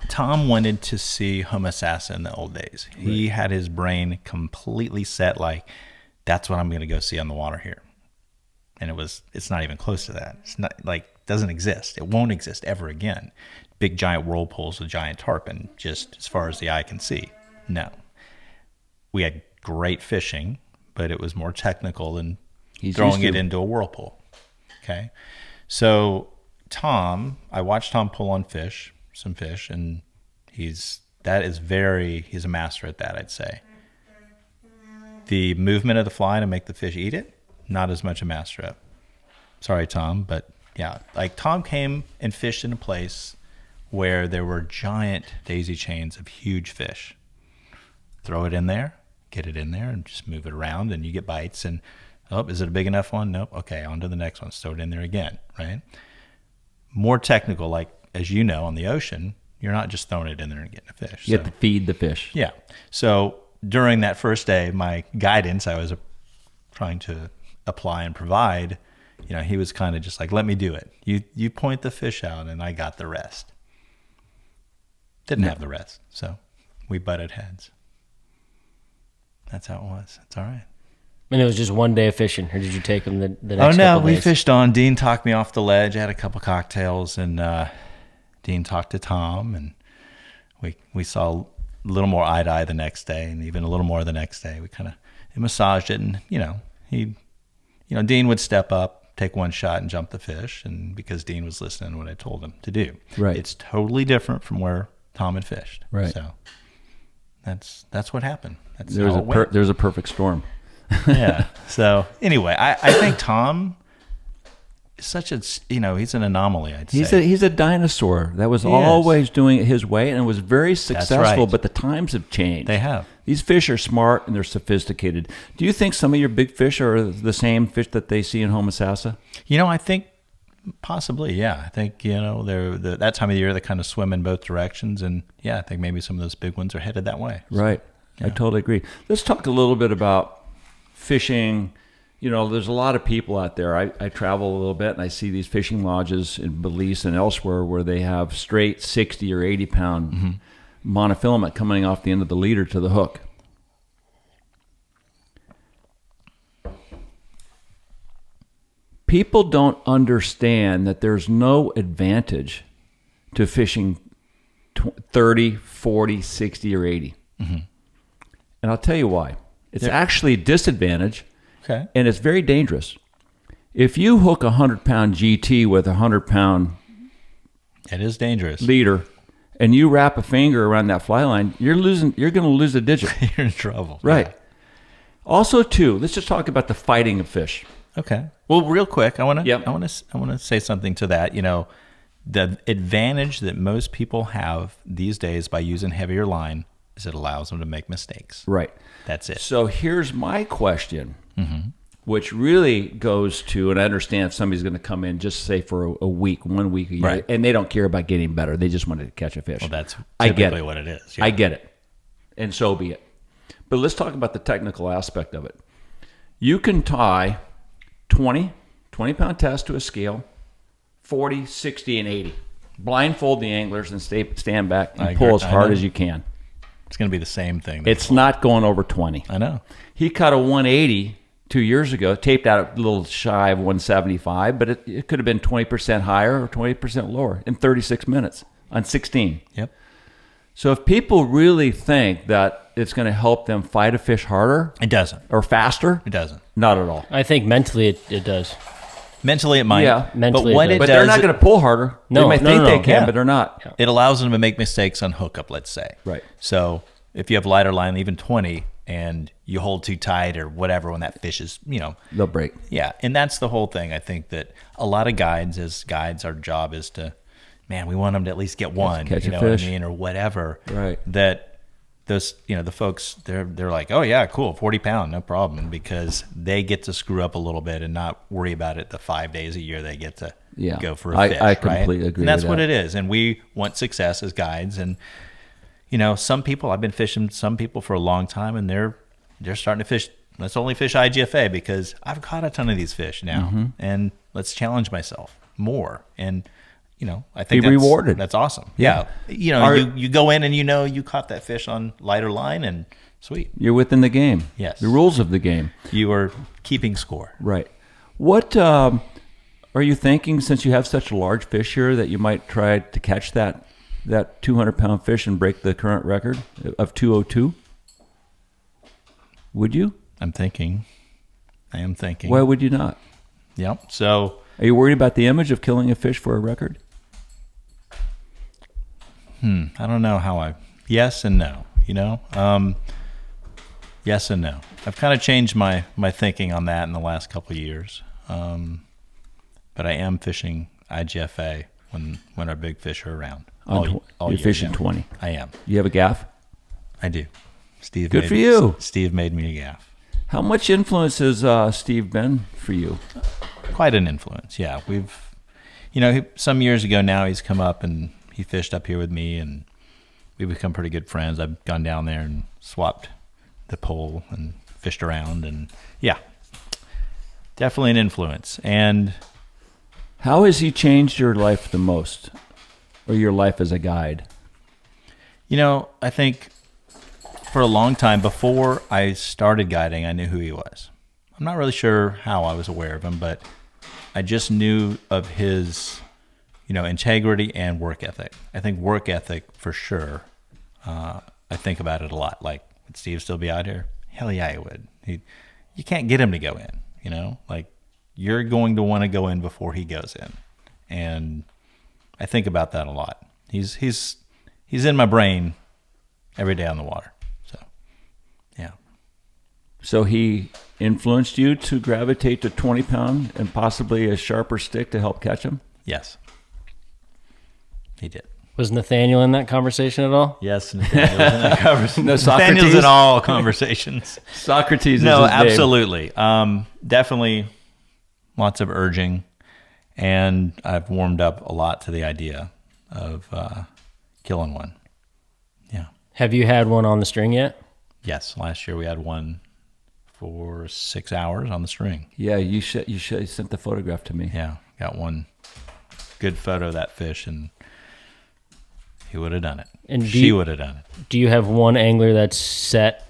Tom wanted to see Homosassa in the old days. Right. He had his brain completely set like, that's what I'm going to go see on the water here. And it's not even close to that. It's not doesn't exist. It won't exist ever again. Big giant whirlpools, a giant tarpon, just as far as the eye can see. No. We had great fishing, but it was more technical than throwing it into a whirlpool. Okay. So I watched Tom pull on some fish, and he's a master at that, I'd say. The movement of the fly to make the fish eat it, not as much a master at. Sorry, Tom, but yeah, Tom came and fished in a place where there were giant daisy chains of huge fish. Throw it in there, get it in there, and just move it around, and you get bites. And is it a big enough one? Nope. Okay, on to the next one. Throw it in there again, right? More technical, as you know, on the ocean, you're not just throwing it in there and getting a fish. You have to feed the fish. Yeah. So during that first day, my guidance, I was trying to apply and provide. He was kind of just like, let me do it. You point the fish out, and I got the rest. Didn't have the rest, so we butted heads. That's how it was. It's all right. And it was just one day of fishing, or did you take them the next Oh, no, couple we days? fished on. Dean talked me off the ledge. I had a couple cocktails, and Dean talked to Tom, and we saw a little more eye to eye the next day, and even a little more the next day. We kind of massaged it, and Dean would step up, take one shot, and jump the fish, and because Dean was listening to what I told him to do. Right. It's totally different from where Tom had fished. Right. So that's what happened. There's a perfect storm. Yeah. So anyway, I think Tom is such he's an anomaly, I'd say. He's a dinosaur that was always doing it his way, and it was very successful. Right. But the times have changed. They have. These fish are smart and they're sophisticated. Do you think some of your big fish are the same fish that they see in Homosassa? I think possibly, yeah. I think they're that time of the year they kind of swim in both directions, and I think maybe some of those big ones are headed that way. So, right. Yeah. I totally agree. Let's talk a little bit about fishing. There's a lot of people out there. I travel a little bit, and I see these fishing lodges in Belize and elsewhere where they have straight 60 or 80 pound monofilament coming off the end of the leader to the hook. People don't understand that there's no advantage to fishing 30, 40, 60, or 80. And I'll tell you why. It's actually a disadvantage, Okay. and it's very dangerous. If you hook a 100-pound GT with a 100-pound It is dangerous. leader, and you wrap a finger around that fly line, you're going to lose a digit. You're in trouble. Right. Yeah. Also, too, let's just talk about the fighting of fish. Okay. Well, real quick, I want to Yep. I want to say something to that. You know, the advantage that most people have these days by using heavier line is it allows them to make mistakes. Right. That's it. So here's my question, which really goes to, and I understand if somebody's going to come in just say for a week, 1 week a year, Right. and they don't care about getting better. They just want to catch a fish. Well, that's I get typically it. what it is. Yeah. I get it. And so be it. But let's talk about the technical aspect of it. You can tie 20-pound test to a scale, 40, 60, and 80. Blindfold the anglers and stand back I and pull agree. as hard I know. as you can. It's going to be the same thing. It's not going over 20. I know. He caught a 180 2 years ago, taped out a little shy of 175, but it could have been 20% higher or 20% lower in 36 minutes on 16. Yep. So if people really think that it's going to help them fight a fish harder It doesn't. or faster, It doesn't. not at all. I think mentally it does. Mentally, it might. Yeah, mentally but what it it does. But they're does, not going to pull harder. No, they might no, think no, they no. can, Yeah. but they're not. it allows them to make mistakes on hookup, let's say. Right. So if you have lighter line, even 20, and you hold too tight or whatever when that fish is, They'll break. yeah. And that's the whole thing. I think that a lot of guides, as guides, our job is to, man, we want them to at least get one, catch you a know fish. what I mean, or whatever. Right. That those, the folks, they're like, oh yeah, cool, 40 pound, no problem, because they get to screw up a little bit and not worry about it the 5 days a year they get to go for a fish. I completely right? agree And that's with what that. it is. And we want success as guides. And some people, I've been fishing some people for a long time, and they're starting to fish. Let's only fish IGFA because I've caught a ton of these fish now, Mm-hmm. and let's challenge myself more. And I think Be that's, rewarded. That's awesome. Yeah. Yeah, you go in and you caught that fish on lighter line, and sweet, You're within the game. Yes. The rules of the game. you are keeping score. Right. What are you thinking, since you have such a large fish here, that you might try to catch that 200-pound fish and break the current record of 202? Would you? I am thinking. Why would you not? Yep. So Are you worried about the image of killing a fish for a record? I don't know how yes and no, yes and no. I've kind of changed my thinking on that in the last couple of years. But I am fishing IGFA when our big fish are around. All You're year, fishing yeah. 20. I am. You have a gaff? I do. Steve. Good for you. Steve made me a gaff. How much influence has Steve been for you? Quite an influence. Yeah, we've, some years ago now he's come up and he fished up here with me, and we've become pretty good friends. I've gone down there and swapped the pole and fished around, and yeah, definitely an influence. And How has he changed your life the most, or your life as a guide? I think for a long time before I started guiding, I knew who he was. I'm not really sure how I was aware of him, but I just knew of his, integrity and work ethic. I think work ethic for sure. I think about it a lot. Like, would Steve still be out here? Hell yeah, he would. You can't get him to go in, like you're going to want to go in before he goes in. And I think about that a lot. He's in my brain every day on the water. So, yeah. So he influenced you to gravitate to 20-pound and possibly a sharper stick to help catch him? Yes. He did. Was Nathaniel in that conversation at all? Yes, Nathaniel's in that conversation. No, Nathaniel's Socrates? in all conversations. Socrates No, is his name. absolutely. Definitely lots of urging, and I've warmed up a lot to the idea of killing one. Yeah. Have you had one on the string yet? Yes, last year we had one for 6 hours on the string. Yeah, you sent the photograph to me. Yeah, got one good photo of that fish, and he would have done it. And she would have done it. Do you have one angler that's set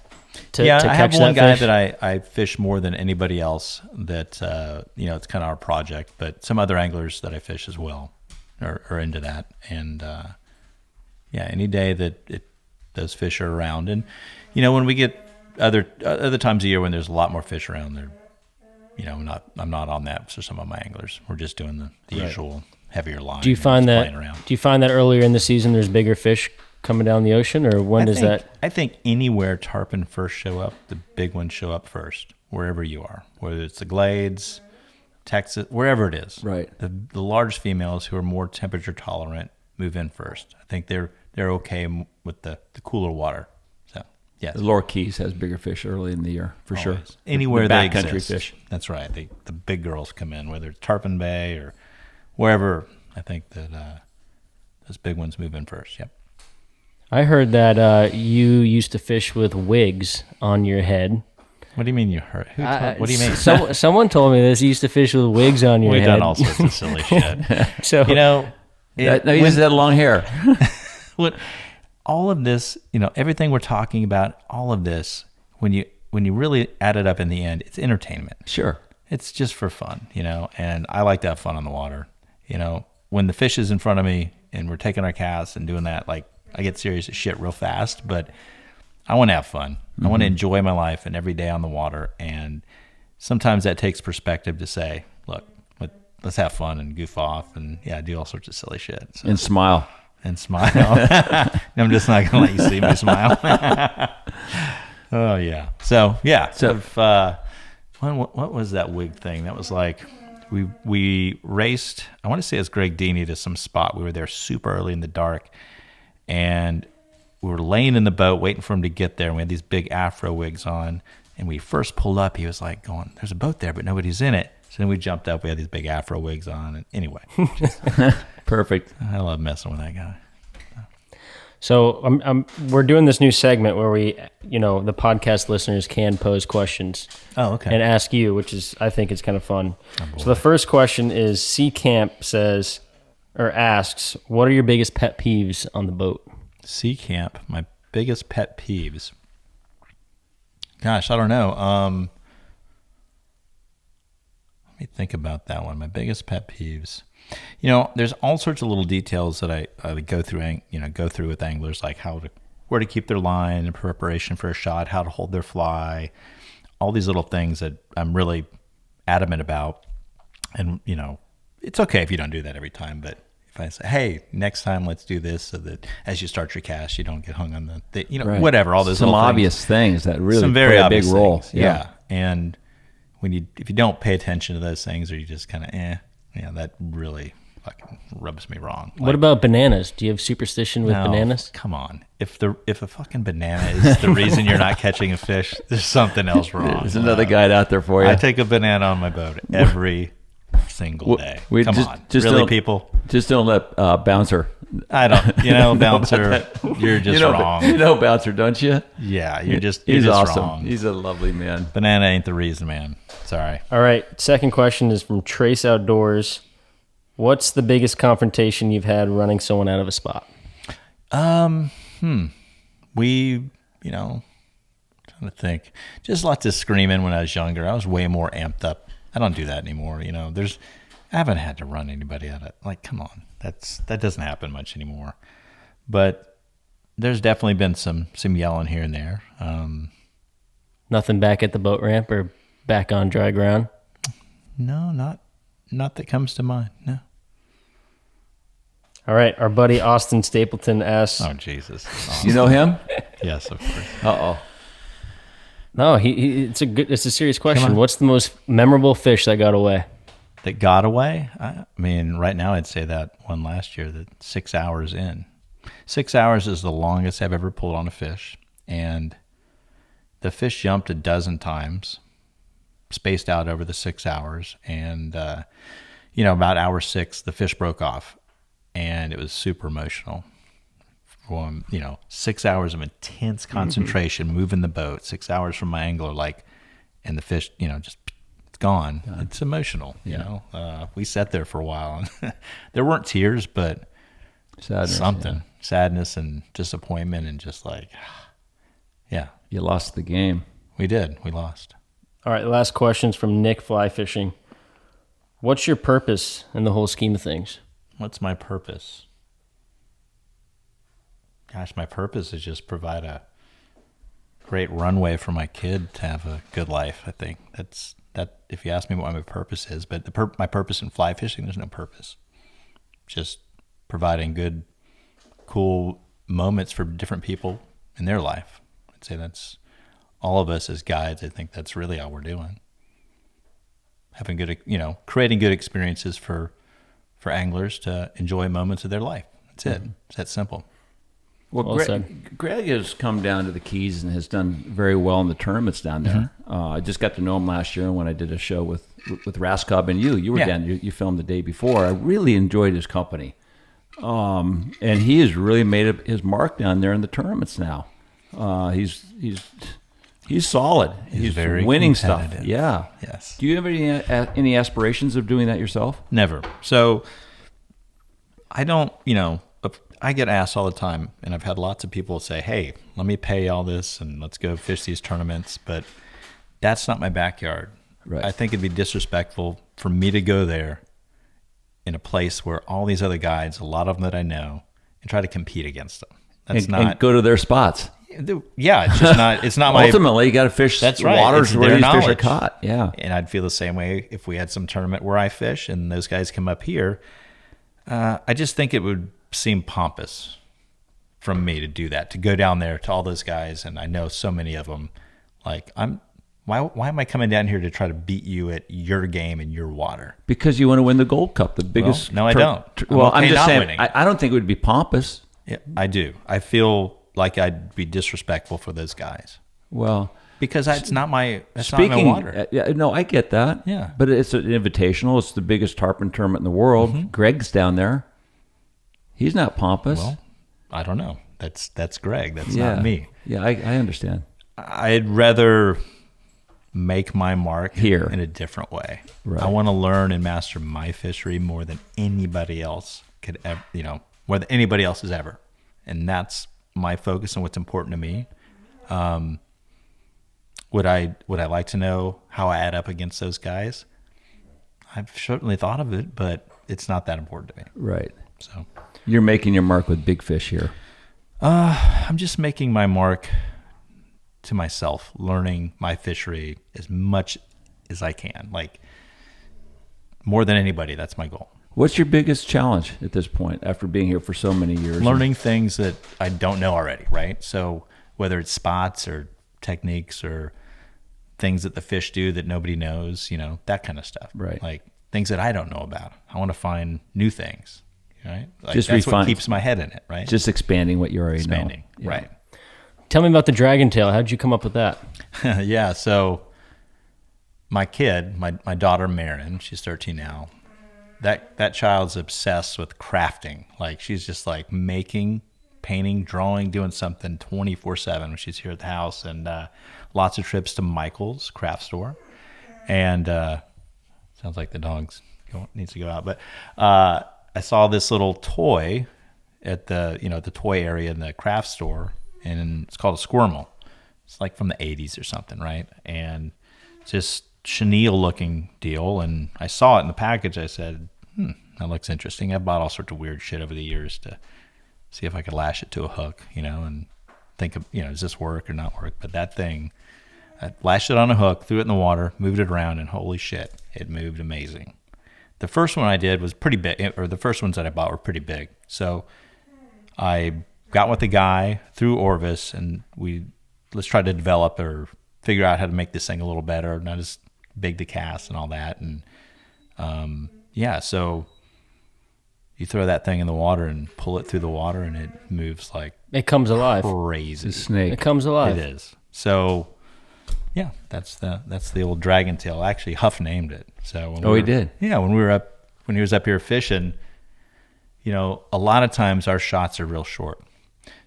to I catch have one that guy fish? that I fish more than anybody else. That it's kind of our project. But some other anglers that I fish as well are into that. And any day that those fish are around. And when we get other times of year when there's a lot more fish around, they're I'm not on that for some of my anglers. We're just doing the usual heavier line. Do you find that earlier in the season there's bigger fish coming down the ocean, or when does that? I think anywhere tarpon first show up, the big ones show up first, wherever you are, whether it's the Glades, Texas, wherever it is. Right. The large females who are more temperature tolerant move in first. I think they're okay with the cooler water. So yes, The Lower Keys has bigger fish early in the year for always. Sure. Anywhere the they backcountry exist. fish. That's right. The big girls come in, whether it's Tarpon Bay or wherever. I think that those big ones move in first. Yep. I heard that you used to fish with wigs on your head. What do you mean you hurt? What do you mean? Someone told me this. You used to fish with wigs on your We've head. done all sorts of silly shit. So No, he just had long hair. All of this, everything we're talking about, all of this, when you really add it up in the end, it's entertainment. Sure. It's just for fun, and I like to have fun on the water. When the fish is in front of me and we're taking our casts and doing that, like, I get serious as shit real fast, but I want to have fun. I want to enjoy my life and every day on the water. And sometimes that takes perspective to say, look, let's have fun and goof off and do all sorts of silly shit. So, And smile. and smile. I'm just not going to let you see me smile. Oh yeah. So yeah. So- What was that wig thing? That was like, we raced, I want to say it's Greg Deeney, to some spot. We were there super early in the dark, and we were laying in the boat waiting for him to get there. And we had these big afro wigs on, and we first pulled up. He was like going, there's a boat there, but nobody's in it. So then we jumped up. We had these big afro wigs on. And anyway, Perfect. I love messing with that guy. So we're doing this new segment where we, the podcast listeners can pose questions. Oh, okay. And ask you, which is, I think it's kind of fun. So the first question is, Camp asks, what are your biggest pet peeves on the boat? Camp, my biggest pet peeves. Gosh, I don't know. Let me think about that one. My biggest pet peeves. There's all sorts of little details that I go through with anglers, like where to keep their line in preparation for a shot, how to hold their fly, all these little things that I'm really adamant about. And, it's okay if you don't do that every time, but if I say, hey, next time let's do this, so that as you start your cast, you don't get hung on Right. whatever, all those some little obvious things that really some very play a obvious big role. things. Yeah. And if you don't pay attention to those things, or you just kind of that really fucking rubs me wrong. What about bananas? Do you have superstition with bananas? Come on. If a fucking banana is the reason you're not catching a fish, there's something else wrong. There's another guide out there for you. I take a banana on my boat every single day. Come on. Really, people? Just don't let Bouncer. I don't. Bouncer, you're just wrong. You know Bouncer, don't you? Yeah, you're just awesome. wrong. He's a lovely man. Banana ain't the reason, man. Sorry. All right. Second question is from Trace Outdoors. What's the biggest confrontation you've had running someone out of a spot? We, trying to think. Just lots of screaming when I was younger. I was way more amped up. I don't do that anymore. I haven't had to run anybody out of, like, come on. That doesn't happen much anymore. But there's definitely been some yelling here and there. Nothing back at the boat ramp or back on dry ground? No, not that comes to mind. No. All right. Our buddy Austin Stapleton asks. Oh, Jesus. You know him? Yes, of course. Uh-oh. No, it's a serious question. What's the most memorable fish that got away? That got away? I mean, right now I'd say that one last year, that 6 hours in. 6 hours is the longest I've ever pulled on a fish. And the fish jumped a dozen times, spaced out over the 6 hours. And, about hour 6, the fish broke off. And it was super emotional. 6 hours of intense concentration, moving the boat, 6 hours from my angler, and the fish, just it's gone. It's emotional, we sat there for a while, and there weren't tears, but sadness and disappointment, and just You lost the game. we lost. All right. The last question's from Nick Fly Fishing. What's your purpose in the whole scheme of things? What's my purpose? Gosh, my purpose is just provide a great runway for my kid to have a good life. I think that's that. If you ask me what my purpose is, but my purpose in fly fishing, there's no purpose. Just providing good, cool moments for different people in their life. I'd say that's all of us as guides. I think that's really all we're doing. Having good, creating good experiences for anglers to enjoy moments of their life. That's it. It's that simple. Well, Greg has come down to the Keys and has done very well in the tournaments down there. I just got to know him last year when I did a show with Raskob and you. You were down. You filmed the day before. I really enjoyed his company, and he has really made his mark down there in the tournaments now. He's solid. He's very winning stuff. Yeah. Yes. Do you have any aspirations of doing that yourself? Never. So I don't. I get asked all the time, and I've had lots of people say, hey, let me pay all this and let's go fish these tournaments, but that's not my backyard. Right. I think it'd be disrespectful for me to go there in a place where all these other guides, a lot of them that I know, and try to compete against them. And go to their spots. Yeah, it's just not. It's not my. Ultimately, you got to fish. That's right. Waters where these fish are knowledge. caught. Yeah, and I'd feel the same way if we had some tournament where I fish and those guys come up here. I just think it would seem pompous from me to do that, to go down there to all those guys, and I know so many of them. Like, why am I coming down here to try to beat you at your game in your water? Because you want to win the Gold Cup, the biggest. Well, no, I don't. I'm just saying. I don't think it would be pompous. Yeah, I do. I feel like I'd be disrespectful for those guys. Well, because that's not my water. No, I get that. Yeah, but it's an invitational. It's the biggest tarpon tournament in the world. Mm-hmm. Greg's down there. He's not pompous. Well, I don't know. That's Greg. That's not me. Yeah, I understand. I'd rather make my mark here in a different way. Right. I want to learn and master my fishery more than anybody else could ever, more than anybody else has ever. And that's my focus and what's important to me. Would I like to know how I add up against those guys? I've certainly thought of it, but it's not that important to me. Right. So you're making your mark with big fish here. I'm just making my mark to myself, learning my fishery as much as I can. Like, more than anybody, that's my goal. What's your biggest challenge at this point after being here for so many years? Learning things that I don't know already, right? So whether it's spots or techniques or things that the fish do that nobody knows, that kind of stuff. Right. Like things that I don't know about. I want to find new things, right? Like just that's what keeps my head in it, right? Just expanding what you already know. Yeah. Right. Tell me about the dragon tail. How'd you come up with that? Yeah, so my kid, my daughter Marin, she's 13 now. That child's obsessed with crafting. Like, she's just like making, painting, drawing, doing something 24/7 when she's here at the house, and lots of trips to Michael's craft store. And sounds like the dog's needs to go out. But I saw this little toy at the toy area in the craft store, and it's called a squirmel. It's like from the 80s or something, right? And just chenille looking deal. And I saw it in the package. I said, that looks interesting. I've bought all sorts of weird shit over the years to see if I could lash it to a hook, and think of, does this work or not work? But that thing, I lashed it on a hook, threw it in the water, moved it around, and holy shit, it moved amazing. The first one I did was pretty big, or the first ones that I bought were pretty big. So I got with the guy through Orvis, and let's try to develop or figure out how to make this thing a little better, not as big to cast and all that. And so you throw that thing in the water and pull it through the water, and it moves like it comes alive. Crazy. It's a snake. It comes alive. It is. So yeah, that's the old dragon tail. Actually, Huff named it. So he did. Yeah, when he was up here fishing, a lot of times our shots are real short.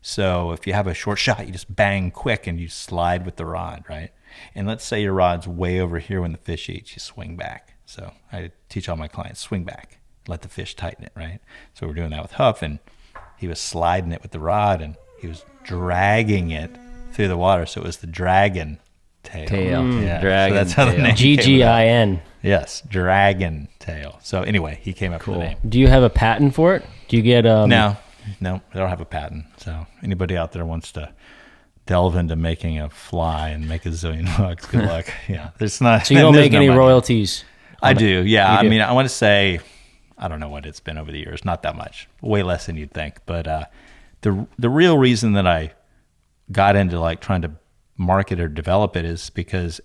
So if you have a short shot, you just bang quick and you slide with the rod, right? And let's say your rod's way over here when the fish eats, you swing back. So I teach all my clients, swing back, let the fish tighten it, right? So we're doing that with Huff, and he was sliding it with the rod, and he was dragging it through the water. So it was the dragon tail. Yeah. Dragon so that's how the name GGIN. Yes, dragon tail. So anyway, he came up with the name. Do you have a patent for it? Do you get No. No, I don't have a patent. So anybody out there wants to delve into making a fly and make $1 zillion bucks, good luck. Yeah, there's not. So you don't there's make no any money. royalties? I do. Yeah, You I do. mean, I want to say, I don't know what it's been over the years. Not that much. Way less than you'd think. But the real reason that I got into like trying to market or develop it is because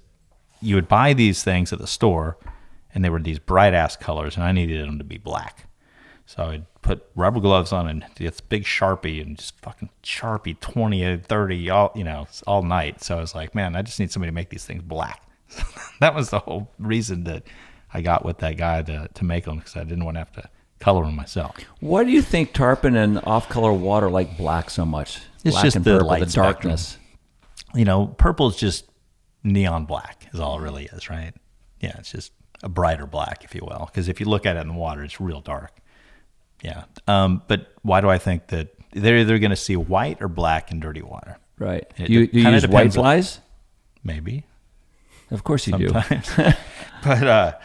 you would buy these things at the store, and they were these bright ass colors, and I needed them to be black. So I'd put rubber gloves on and this big Sharpie and just fucking Sharpie 20 or 30 all night. So I was like, man, I just need somebody to make these things black. That was the whole reason that I got with that guy to make them, because I didn't want to have to color them myself. Why do you think tarpon and off-color water like black so much? It's Black just and the purple, light the darkness. Purple is just neon black is all it really is, right? Yeah, it's just a brighter black, if you will, because if you look at it in the water, it's real dark. Yeah. But why do I think that they're either going to see white or black in dirty water? Right. It Do you kinda use white depends on- flies? Maybe. Of course you Sometimes. But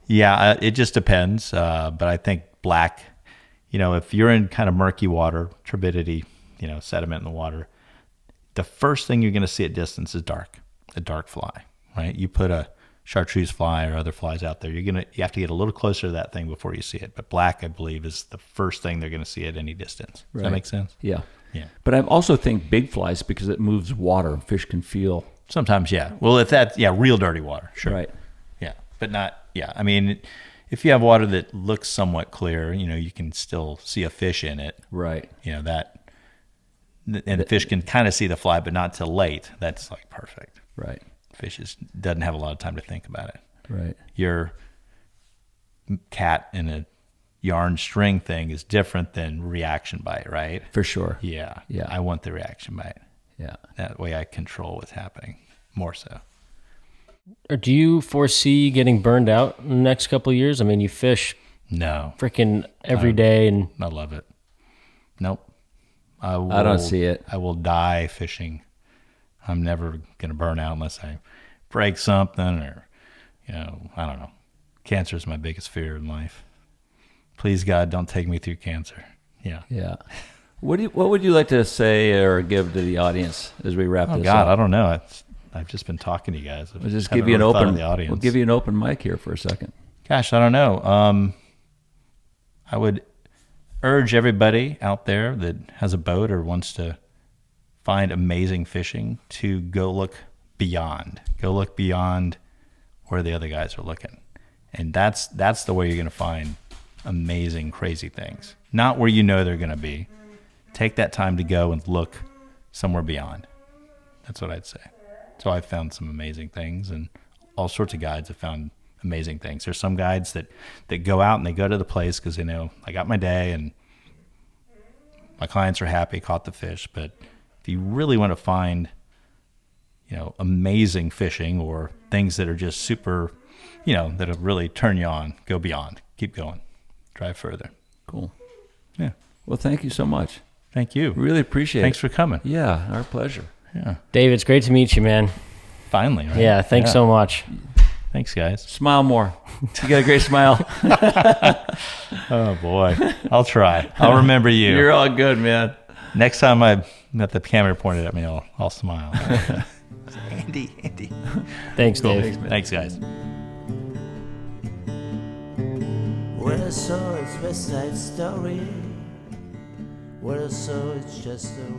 it just depends. But I think black, if you're in kind of murky water, turbidity, sediment in the water, the first thing you're going to see at distance is a dark fly, right? You put a chartreuse fly or other flies out there, you have to get a little closer to that thing before you see it. But black, I believe, is the first thing they're going to see at any distance. Does that make sense? Yeah. Yeah. But I also think big flies because it moves water. Fish can feel. Sometimes, yeah. Well, if that's, real dirty water, sure. Right. Yeah, but not, I mean, if you have water that looks somewhat clear, you can still see a fish in it. Right. And the fish can kind of see the fly, but not till late. That's like perfect. Right. Fish doesn't have a lot of time to think about it. Right. Your cat in a yarn string thing is different than reaction bite, right? For sure. Yeah. Yeah. I want the reaction bite. Yeah. That way I control what's happening more so. Or do you foresee getting burned out in the next couple of years? I mean, you fish No, freaking every day, and I love it. Nope. I don't see it. I will die fishing. I'm never going to burn out unless I break something or, I don't know. Cancer is my biggest fear in life. Please, God, don't take me through cancer. Yeah. Yeah. What would you like to say or give to the audience as we wrap this Oh, God, up? I don't know. I've just been talking to you guys. We'll just give you an open. We'll give you an open mic here for a second. Gosh, I don't know. I would urge everybody out there that has a boat or wants to find amazing fishing to go look beyond. Go look beyond where the other guys are looking. And that's the way you're going to find amazing, crazy things. Not where they're going to be. Take that time to go and look somewhere beyond. That's what I'd say. So I've found some amazing things, and all sorts of guides have found amazing things. There's some guides that go out and they go to the place because they know I got my day and my clients are happy, caught the fish. But if you really want to find, amazing fishing or things that are just super, that'll really turn you on, go beyond, keep going, drive further. Cool. Yeah. Well, thank you so much. Thank you. Really appreciate Thanks it. for coming. Yeah, our pleasure. Yeah. David, it's great to meet you, man. Finally, right? Yeah, thanks so much. Thanks, guys. Smile more. You got a great smile. Oh, boy. I'll try. I'll remember you. You're all good, man. Next time I got the camera pointed at me, I'll smile. Andy. Thanks, Cool. Dave. Thanks, guys. When I saw it's West Side Story, when I saw it's just a